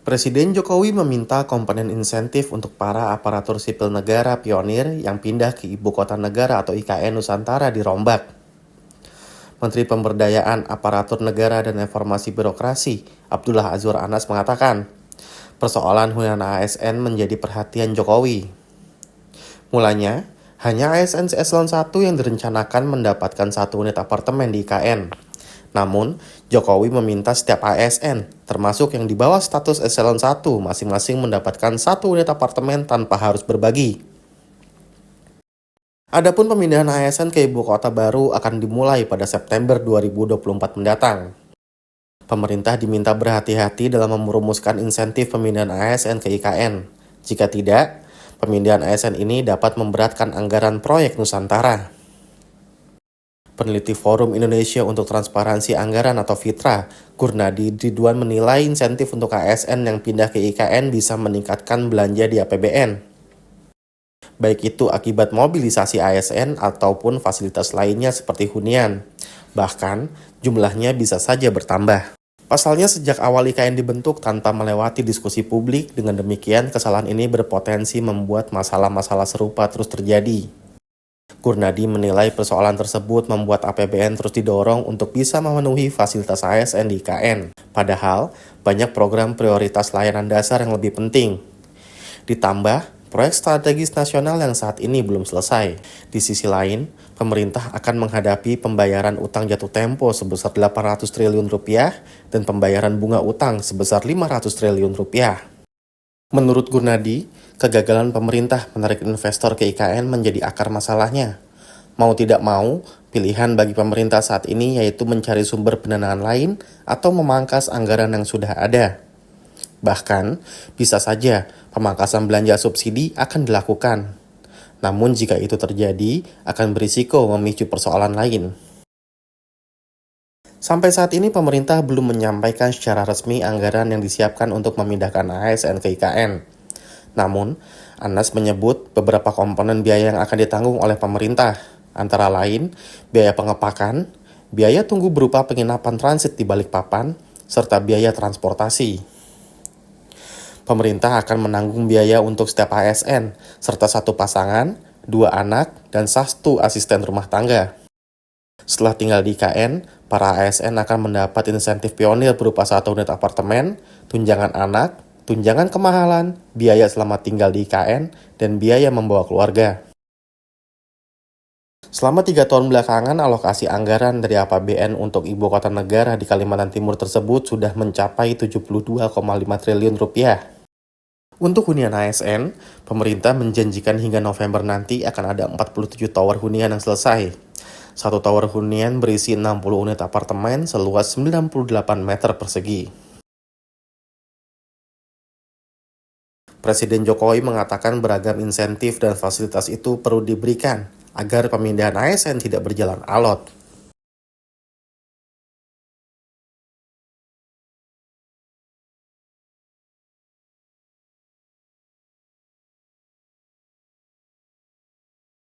Presiden Jokowi meminta komponen insentif untuk para aparatur sipil negara pionir yang pindah ke Ibu Kota Negara atau IKN Nusantara dirombak. Menteri Pemberdayaan Aparatur Negara dan Reformasi Birokrasi, Abdullah Azwar Anas mengatakan, persoalan hunian ASN menjadi perhatian Jokowi. Mulanya, hanya ASN eselon 1 yang direncanakan mendapatkan 1 unit apartemen di IKN. Namun, Jokowi meminta setiap ASN, termasuk yang di bawah status eselon 1, masing-masing mendapatkan 1 unit apartemen tanpa harus berbagi. Adapun pemindahan ASN ke ibu kota baru akan dimulai pada September 2024 mendatang. Pemerintah diminta berhati-hati dalam merumuskan insentif pemindahan ASN ke IKN. Jika tidak, pemindahan ASN ini dapat memberatkan anggaran proyek Nusantara. Peneliti Forum Indonesia untuk Transparansi Anggaran atau FITRA, Gurnadi Ridwan menilai insentif untuk ASN yang pindah ke IKN bisa meningkatkan belanja di APBN. Baik itu akibat mobilisasi ASN ataupun fasilitas lainnya seperti hunian. Bahkan, jumlahnya bisa saja bertambah. Pasalnya sejak awal IKN dibentuk tanpa melewati diskusi publik, dengan demikian kesalahan ini berpotensi membuat masalah-masalah serupa terus terjadi. Gurnadi menilai persoalan tersebut membuat APBN terus didorong untuk bisa memenuhi fasilitas ASN di IKN. Padahal, banyak program prioritas layanan dasar yang lebih penting. Ditambah, proyek strategis nasional yang saat ini belum selesai. Di sisi lain, pemerintah akan menghadapi pembayaran utang jatuh tempo sebesar 800 triliun rupiah dan pembayaran bunga utang sebesar 500 triliun rupiah. Menurut Gurnadi, kegagalan pemerintah menarik investor ke IKN menjadi akar masalahnya. Mau tidak mau, pilihan bagi pemerintah saat ini yaitu mencari sumber pendanaan lain atau memangkas anggaran yang sudah ada. Bahkan, bisa saja pemangkasan belanja subsidi akan dilakukan. Namun jika itu terjadi, akan berisiko memicu persoalan lain. Sampai saat ini pemerintah belum menyampaikan secara resmi anggaran yang disiapkan untuk memindahkan ASN ke IKN. Namun, Anas menyebut beberapa komponen biaya yang akan ditanggung oleh pemerintah, antara lain biaya pengepakan, biaya tunggu berupa penginapan transit di Balikpapan, serta biaya transportasi. Pemerintah akan menanggung biaya untuk setiap ASN, serta 1 pasangan, 2 anak, dan 1 asisten rumah tangga. Setelah tinggal di IKN, para ASN akan mendapat insentif pionir berupa 1 unit apartemen, tunjangan anak, tunjangan kemahalan, biaya selama tinggal di IKN, dan biaya membawa keluarga. Selama 3 tahun belakangan, alokasi anggaran dari APBN untuk ibu kota negara di Kalimantan Timur tersebut sudah mencapai 72,5 triliun rupiah. Untuk hunian ASN, pemerintah menjanjikan hingga November nanti akan ada 47 tower hunian yang selesai. 1 tower hunian berisi 60 unit apartemen seluas 98 meter persegi. Presiden Jokowi mengatakan beragam insentif dan fasilitas itu perlu diberikan agar pemindahan ASN tidak berjalan alot.